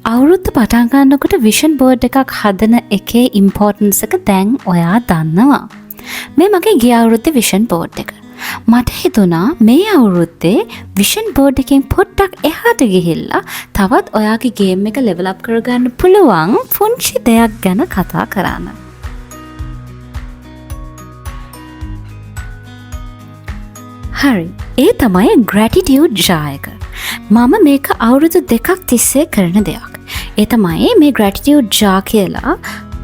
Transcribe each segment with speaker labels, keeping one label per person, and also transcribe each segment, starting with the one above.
Speaker 1: අවුරුද්ද පටන් ගන්නකොට විෂන් බෝඩ් එකක් හදන එකේ ඉම්පෝර්ටන්ස් එක දැන් ඔයා දන්නවා. මේ මගේ ගිය අවුරුද්දේ විෂන් බෝඩ් එක. මට හිතුණා මේ අවුරුද්දේ විෂන් බෝඩ් එකෙන් පොඩ්ඩක් එහාට ගිහිල්ලා තවත් ඔයාගේ ගේම් එක ලෙවල් අප් කරගන්න පුළුවන් පුංචි දෙයක් ගැන කතා කරන්න. හරි, ඒ තමයි ග්‍රැටිටියුඩ් jar එක. මම මේක අවුරුදු 2ක් තිස්සේ කරන දෙයක්. ඒ තමයි මේ ග්‍රැටිටියුඩ් jar කියලා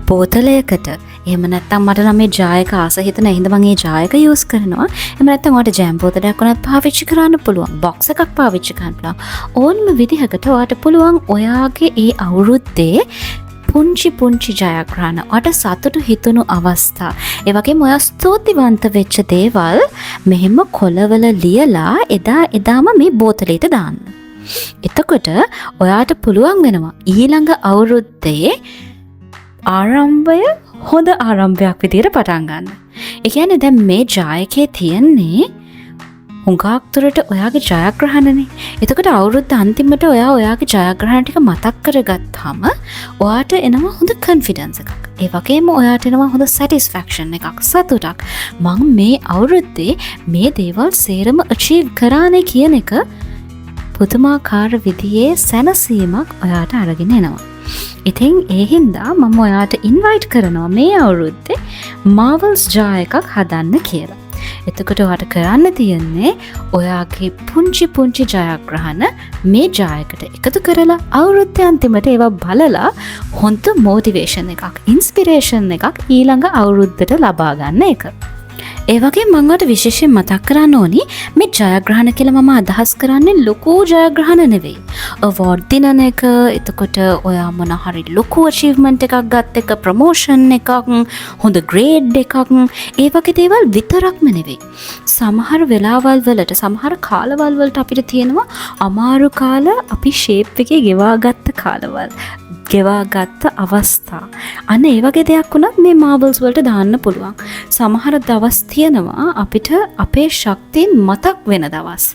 Speaker 1: බෝතලයකට එහෙම නැත්නම් මට නම් මේ jar එක ආස හිතන හින්දා මම මේ jar එක යූස් කරනවා. එහෙම නැත්නම් ඔයාලට ජෑම් බෝතලයක් වුණත් පාවිච්චි කරන්න පුළුවන්. බොක්ස් එකක් පාවිච්චි කරන්න පුළුවන්. ඕනම විදිහකට ඔයාලට පුළුවන් ඔයාගේ ඒ අවුරුද්දේ පුංචි ජයග්‍රහණ ඔයාට සතුටු හිතුණු අවස්ථා ඒ වගේම ඔයා ස්තුතිවන්ත වෙච්ච දේවල් මෙහෙම කොළවල ලියලා එදාම මේ බෝතලෙට දාන්න. එතකොට ඔයාට පුළුවන් වෙනවා ඊළඟ අවුරුද්දේ ආරම්භය හොඳ ආරම්භයක් විදිහට පටන් ගන්න. ඒ කියන්නේ දැන් මේ ජයකේ තියෙන්නේ හුඟක් දුරට ඔයාගේ ජයග්‍රහණනේ. එතකොට අවුරුද්ද අන්තිමට ඔයාගේ ජයග්‍රහණ ටික මතක් කරගත්තාම ඔයාට එනවා හොඳ කොන්ෆිඩන්ස් එකක්. ඒ වගේම ඔයාට එනවා හොඳ සැටිස්ෆැක්ෂන් එකක්, සතුටක්. මම මේ අවුරුද්දේ මේ දේවල් සේරම අචීව් කරානේ කියන එක පුදුමාකාර විදිහේ සැනසීමක් ඔයාට අරගෙන එනවා. ඉතින් ඒ හින්දා මම ඔයාට ඉන්වයිට් කරනවා මේ අවුරුද්දේ මාවල්ස් jar එකක් හදන්න කියලා. එතකොට ඔයාට කරන්න තියෙන්නේ ඔයාගේ පුංචි ජයග්‍රහණ මේ jar එකට එකතු කරලා අවුරුද්දේ අන්තිමට ඒවා බලලා හොඳ මොටිවේෂන් එකක්, ඉන්ස්පිරේෂන් එකක් ඊළඟ අවුරුද්දට ලබා ගන්න එක. ඒ වගේ මම ඔයාලට විශේෂයෙන් මතක් කරන්න ඕනි මේ ජයග්‍රහණ කියලා මම අදහස් කරන්නේ ලොකු ජයග්‍රහණ නෙවෙයි. අවෝඩ් දිනන එක, එතකොට ඔයා මොන හරි ලොකු අචීව්මන්ට් එකක් ගත්ත එක, ප්‍රොමෝෂන් එකක්, හොඳ ග්‍රේඩ් එකක්, ඒ වගේ දේවල් විතරක්ම නෙවෙයි. සමහර වෙලාවල් වලට, සමහර කාලවල් වලට අපිට තියෙනවා අමාරු කාල අපි ෂේප් එකේ ගෙවාගත්ත කාලවල්. ගෙවාගත්ත අවස්ථා. අන්න ඒ වගේ දෙයක් වුණත් මේ මාවල්ස් වලට දාන්න පුළුවන්. සමහර දවස් තියෙනවා අපිට අපේ ශක්තියින් මතක් වෙන දවස්.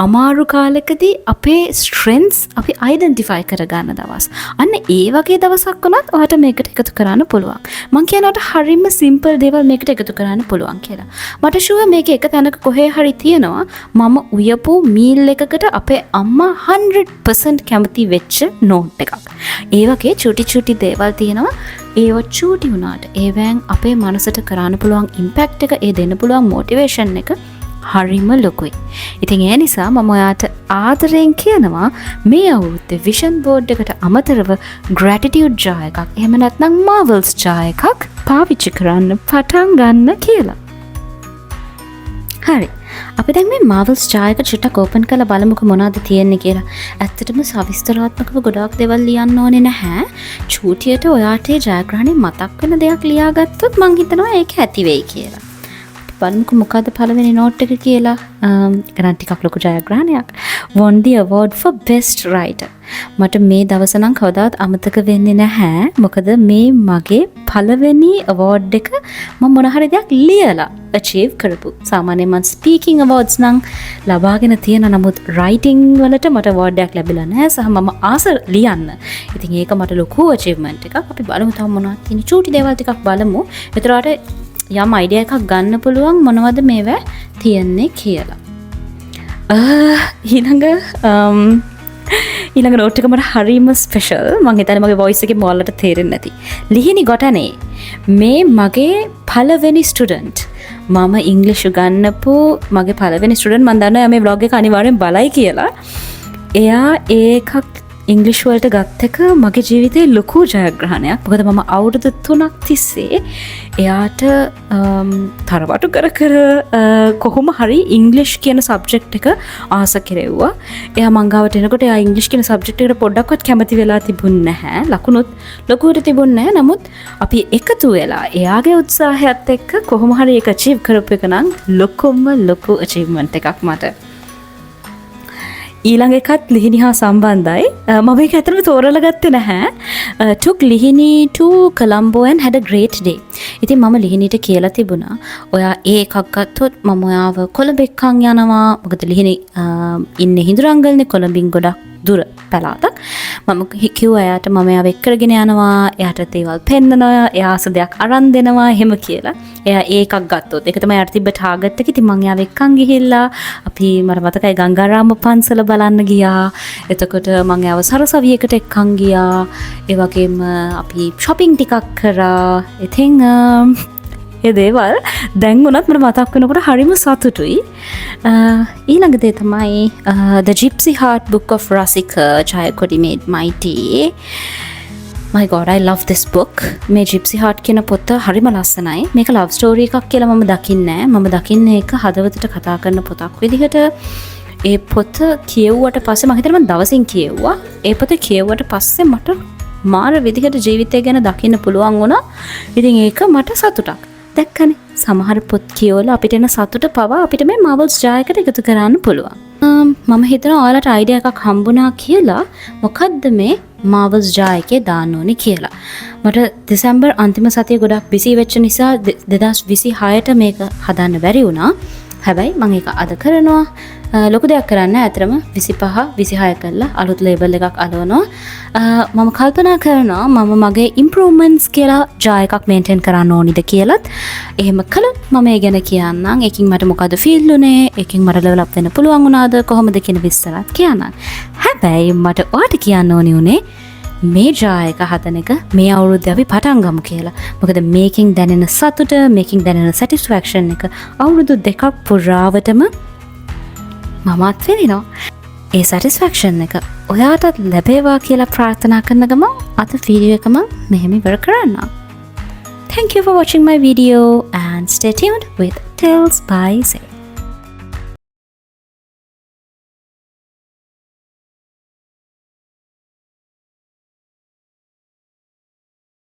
Speaker 1: අමාරු කාලෙකදී අපේ ස්ට්‍රෙන්ත්ස් අපි අයිඩෙන්ටිෆයි කරගන්න දවස්. අන්න ඒ වගේ දවසක් වුණත් ඔයාට මේකට එකතු කරන්න පුළුවන්. මං කියනවාට හරියම සිම්පල් දේවල් මේකට එකතු කරන්න පුළුවන් කියලා. මට ෂුවර් මේක එක තැනක කොහේ හරි තියෙනවා මම උයපු මීල් එකකට අපේ අම්මා 100% කැමති වෙච්ච නෝට් එකක්. ඒ වගේ චූටි දේවල් තියෙනවා. ඒව චූටි වුණාට ඒවෙන් අපේ මනසට කරන්න පුළුවන් ඉම්පැක්ට් එක, ඒ දෙන්න පුළුවන් මොටිවේෂන් එක හරිම ලොකුයි. ඉතින් ඒ නිසා මම ඔයාට ආදරයෙන් කියනවා මේ අවුරුද්දේ විෂන් බෝඩ් එකට අමතරව ග්‍රැටිටියුඩ් jar එකක්, එහෙම නැත්නම් මාවල්ස් jar එකක් පාවිච්චි කරන්න පටන් ගන්න කියලා. හරි. අපි දැන් මේ මාවල්ස් jar එක චුට්ටක් ඕපන් කරලා බලමුකෝ මොනවද තියෙන්නේ කියලා. ඇත්තටම සවිස්තරාත්මකව ගොඩාක් දේවල් ලියන්න ඕනේ නැහැ. චූටියට ඔයාට ඒ ජයග්‍රහණය මතක් වෙන දෙයක් ලියාගත්තොත් මං හිතනවා ඒක ඇති වෙයි කියලා. බලමුකෝ මොකද්ද පළවෙනි නෝට් එක කියලා. ගණන් ටිකක් ලොකු ජයග්‍රහණයක්. won the award for best writer. මට මේ දවස නම් කවදාවත් අමතක වෙන්නේ නැහැ. මොකද මේ මගේ පළවෙනි award එක මම මොන හරි දෙයක් ලියලා achieve කරපු. සාමාන්‍යයෙන් මම speaking awards නම් ලබාගෙන තියෙන, නමුත් writing වලට මට award එකක් ලැබිලා නැහැ. සහ මම ආස ලියන්න. ඉතින් ඒක මට ලොකු achievement එකක්. අපි බලමු තව මොනවද තියෙන්නේ. චූටි දේවල් ටිකක් බලමු. ඒතරාට යම් අයිඩියා එකක් ගන්න පුළුවන් මොනවද මේවා තියෙන්නේ කියලා. ඊළඟ නෝට් එක මට හරිම ස්පෙෂල්. මං හිතන්නේ මගේ වොයිස් එකේ මොල්ලට තේරෙන්නේ නැති. ලිහිණි ගොටනේ මේ මගේ පළවෙනි ස්ටුඩන්ට්. මම ඉංග්‍රීසි ගන්නපු මගේ පළවෙනි ස්ටුඩන්ට්. මම දන්නවා මේ vlog එක අනිවාර්යෙන් බලයි කියලා. එයා ඒකක් ඉංග්‍රීසි වලට ගත්ත එක මගේ ජීවිතේ ලොකු ජයග්‍රහණයක්. මොකද මම අවුරුදු 3ක් තිස්සේ එයාට තරවටු කර කොහොම හරි ඉංග්‍රීසි කියන සබ්ජෙක්ට් එක ආස කෙරෙව්වා. එයා මං ගාවට එනකොට එයා ඉංග්‍රීසි කියන සබ්ජෙක්ට් එකට පොඩ්ඩක්වත් කැමති වෙලා තිබුණ නැහැ. ලකුණුත් ලොකුවට තිබුණ නැහැ. නමුත් අපි එකතු වෙලා එයාගේ උත්සාහයත් එක්ක කොහොම හරි ඒක අචීව් කරපු එක නම් ලොකු අචීව්මන්ට් එකක් මට. ඊළඟ එකත් ලිහිණි හා සම්බන්ධයි. මම ඒක ඇත්තටම තෝරලා ගත්තේ නැහැ. took ලිහිණි to Colombo and had a great day. ඉතින් මම ලිහිණිට කියලා තිබුණා ඔයා ඒ එකක් ගත්තොත් මම ඔයාව කොළඹ එක්කන් යනවා. මොකද ලිහිණි ඉන්නේ හිඳුරංගල්නේ. කොළඹින් ගොඩක් දුර පැලාතක් මම කිව්වා එයාට මම එයාව එක්කරගෙන යනවා එයාට දේවල් පෙන්නනවා එයා ආස දෙයක් අරන් දෙනවා එහෙම කියලා එයා ඒකක් ගත්තොත් ඒක තමයි යාට තිබ්බ ටාගට් එක. ඉතින් මං එයාව එක්කන් ගිහිල්ලා අපි මට මතකයි ගංගාරාම පන්සල බලන්න ගියා. එතකොට මං එයාව සරසවියකට එක්කන් ගියා. ඒ වගේම අපි shopping ටිකක් කරා. ඉතින් ඒ දේවල් දැන් උනත් මට මතක් වෙනකොට හරිම සතුටුයි. ඊළඟ දේ තමයි The Gypsy Heart Book of Rasika Jayakodi made mighty. My god, I love this book. මේ Gypsy Heart කියන පොත හරිම ලස්සනයි. මේක love story එකක් කියලා මම දකින්නේ නැහැ. මම දකින්නේ ඒක හදවතට කතා කරන පොතක් විදිහට. ඒ පොත කියවුවට පස්සේ මම හිතනවා දවසින් කියවුවා. ඒ පොත කියවුවට පස්සේ මට මාර විදිහට ජීවිතය ගැන දකින්න පුළුවන් වුණා. ඉතින් ඒක මට සතුටක්. දැක්කනේ සමහර පොත් කියවලා අපිට එන සතුට පවා අපිට මේ මාවල්ස් ජායකට එකතු කරන්න පුළුවන්. මම හිතනවා ඔයාලට අයිඩියා එකක් හම්බුණා කියලා. මොකද්ද මේ මාවල්ස් ජායකේ දාන්න ඕනේ කියලා. මට දෙසැම්බර් අන්තිම සතිය ගොඩක් බිසි වෙච්ච නිසා 2026ට මේක හදන්න බැරි වුණා. හැබැයි මම ඒක අද කරනවා. ලොකු දෙයක් කරන්න ඇතරම 25 26 කරලා අලුත් ලේබල් එකක් අලවනවා. මම කල්පනා කරනවා මම මගේ ඉම්ප්‍රූව්මන්ට්ස් කියලා ජා එකක් මේන්ටේන් කරන්න ඕනිද කියලත්. එහෙම කළොත් මම ඒ ගැන කියන්නම්. ඒකින් මට මොකද ෆීල් උනේ? ඒකින් මට ලෙවල් අප් වෙන්න පුළුවන් වුණාද? කොහොමද කියන විස්තරات කියන්නම්. හැබැයි මට ඔයාට කියන්න ඕනි උනේ මේ ජා එක හදන එක මේ අවුරුද්දේ අපි පටන් ගමු කියලා. මොකද මේකින් දැනෙන සතුට, මේකින් දැනෙන සැටිස්ෆැක්ෂන් එක අවුරුදු දෙකක් පුරාවටම මමත් වෙනවා. ඒ සැටිස්ෆැක්ෂන් එක ඔයාටත් ලැබේවා කියලා ප්‍රාර්ථනා කරන ගමන් අද වීඩියෝ එක මම මෙහෙම ඉවර කරන්නම්. Thank you for watching my video and stay tuned with Tales by Zay.